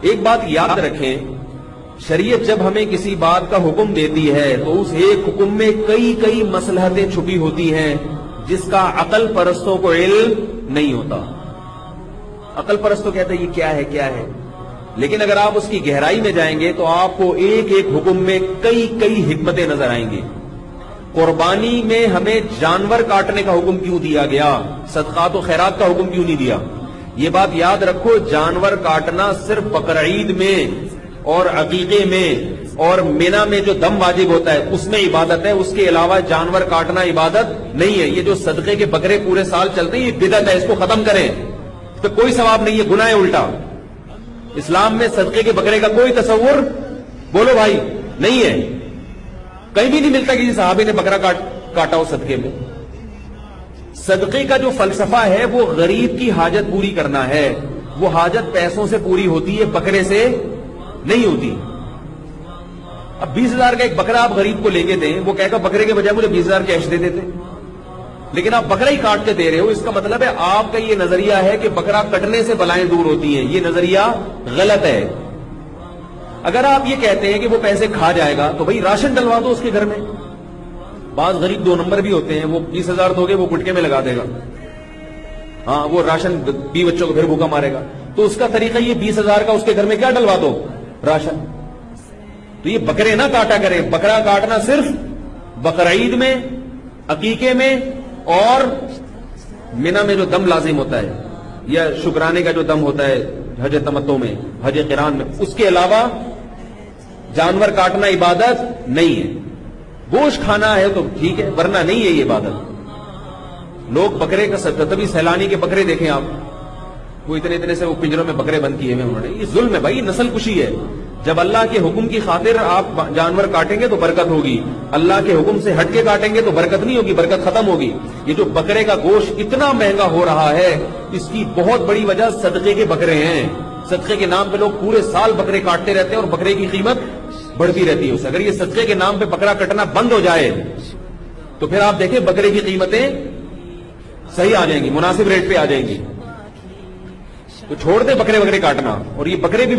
ایک بات یاد رکھیں، شریعت جب ہمیں کسی بات کا حکم دیتی ہے تو اس ایک حکم میں کئی کئی مصلحتیں چھپی ہوتی ہیں جس کا عقل پرستوں کو علم نہیں ہوتا۔ عقل پرستوں کہتے ہیں یہ کیا ہے، لیکن اگر آپ اس کی گہرائی میں جائیں گے تو آپ کو ایک ایک حکم میں کئی کئی حکمتیں نظر آئیں گی۔ قربانی میں ہمیں جانور کاٹنے کا حکم کیوں دیا گیا، صدقات و خیرات کا حکم کیوں نہیں دیا؟ یہ بات یاد رکھو، جانور کاٹنا صرف بقرعید میں اور عقیقے میں اور مینا میں جو دم واجب ہوتا ہے اس میں عبادت ہے، اس کے علاوہ جانور کاٹنا عبادت نہیں ہے۔ یہ جو صدقے کے بکرے پورے سال چلتے ہیں یہ بدعت ہے، اس کو ختم کریں، اس پہ کوئی ثواب نہیں ہے، گناہ ہے الٹا۔ اسلام میں صدقے کے بکرے کا کوئی تصور بولو بھائی نہیں ہے، کہیں بھی نہیں ملتا کہ صحابی نے بکرا کاٹا ہو صدقے میں۔ صدقے کا جو فلسفہ ہے وہ غریب کی حاجت پوری کرنا ہے، وہ حاجت پیسوں سے پوری ہوتی ہے، بکرے سے نہیں ہوتی۔ اب 20,000 کا ایک بکرا آپ غریب کو لے کے دیں، وہ کہے گا بکرے کے بجائے مجھے 20,000 کیش دے دیتے، لیکن آپ بکرا ہی کاٹ کے دے رہے ہو، اس کا مطلب ہے آپ کا یہ نظریہ ہے کہ بکرا کٹنے سے بلائیں دور ہوتی ہیں، یہ نظریہ غلط ہے۔ اگر آپ یہ کہتے ہیں کہ وہ پیسے کھا جائے گا تو بھئی راشن ڈلوا دو اس کے گھر میں۔ بعض غریب 2 نمبر بھی ہوتے ہیں، وہ 20,000 دو گے وہ گٹکے میں لگا دے گا، ہاں وہ راشن 20 بچوں کو پھر بھوکا مارے گا، تو اس کا طریقہ یہ 20,000 کا اس کے گھر میں کیا ڈلوا دو، راشن۔ تو یہ بکرے نہ کاٹا کریں، بکرا کاٹنا صرف بقرعید میں، عقیقے میں اور مینا میں جو دم لازم ہوتا ہے یا شکرانے کا جو دم ہوتا ہے حج تمتع میں، حج قران میں، اس کے علاوہ جانور کاٹنا عبادت نہیں ہے۔ گوشت کھانا ہے تو ٹھیک ہے، ورنہ نہیں ہے یہ عبادت۔ لوگ بکرے کا تبھی سیلانی کے بکرے دیکھیں آپ، وہ اتنے سے وہ پنجروں میں بکرے بند کیے ہوئے انہوں نے، یہ ظلم ہے بھائی، نسل کشی ہے۔ جب اللہ کے حکم کی خاطر آپ جانور کاٹیں گے تو برکت ہوگی، اللہ کے حکم سے ہٹ کے کاٹیں گے تو برکت نہیں ہوگی، برکت ختم ہوگی۔ یہ جو بکرے کا گوشت اتنا مہنگا ہو رہا ہے اس کی بہت بڑی وجہ صدقے کے بکرے ہیں۔ صدقے کے نام پہ لوگ پورے سال بکرے کاٹتے رہتے ہیں اور بکرے کی قیمت بڑھتی رہتی ہے۔ اگر یہ صدقے کے نام پہ بکرا کٹنا بند ہو جائے تو پھر آپ دیکھیں بکرے کی قیمتیں صحیح آ جائیں گی، مناسب ریٹ پہ آ جائیں گی۔ تو چھوڑ دے بکرے کاٹنا، اور یہ بکرے بھی